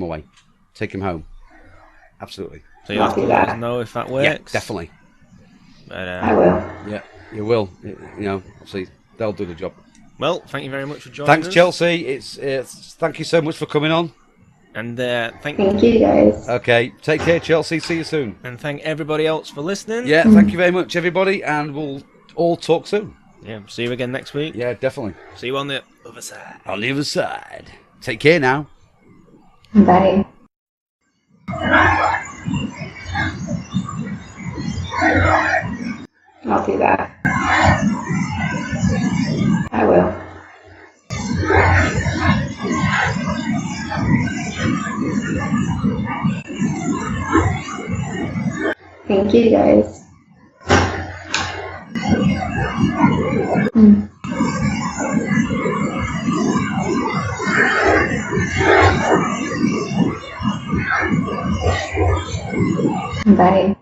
him away. Take him home. Absolutely. So you'll have to let us know if that works. Yeah, definitely. But, I will. Yeah, you will. You know, obviously, they'll do the job. Well, thank you very much for joining Thanks, us. Chelsea. It's thank you so much for coming on. And thank you, guys. Okay, take care, Chelsea. See you soon. And thank everybody else for listening. Yeah, thank you very much, everybody, and we'll all talk soon. Yeah, see you again next week. Yeah, definitely. See you on the other side. On the other side. Take care now. Bye. I'll do that. I will. Thank you, guys. Bye.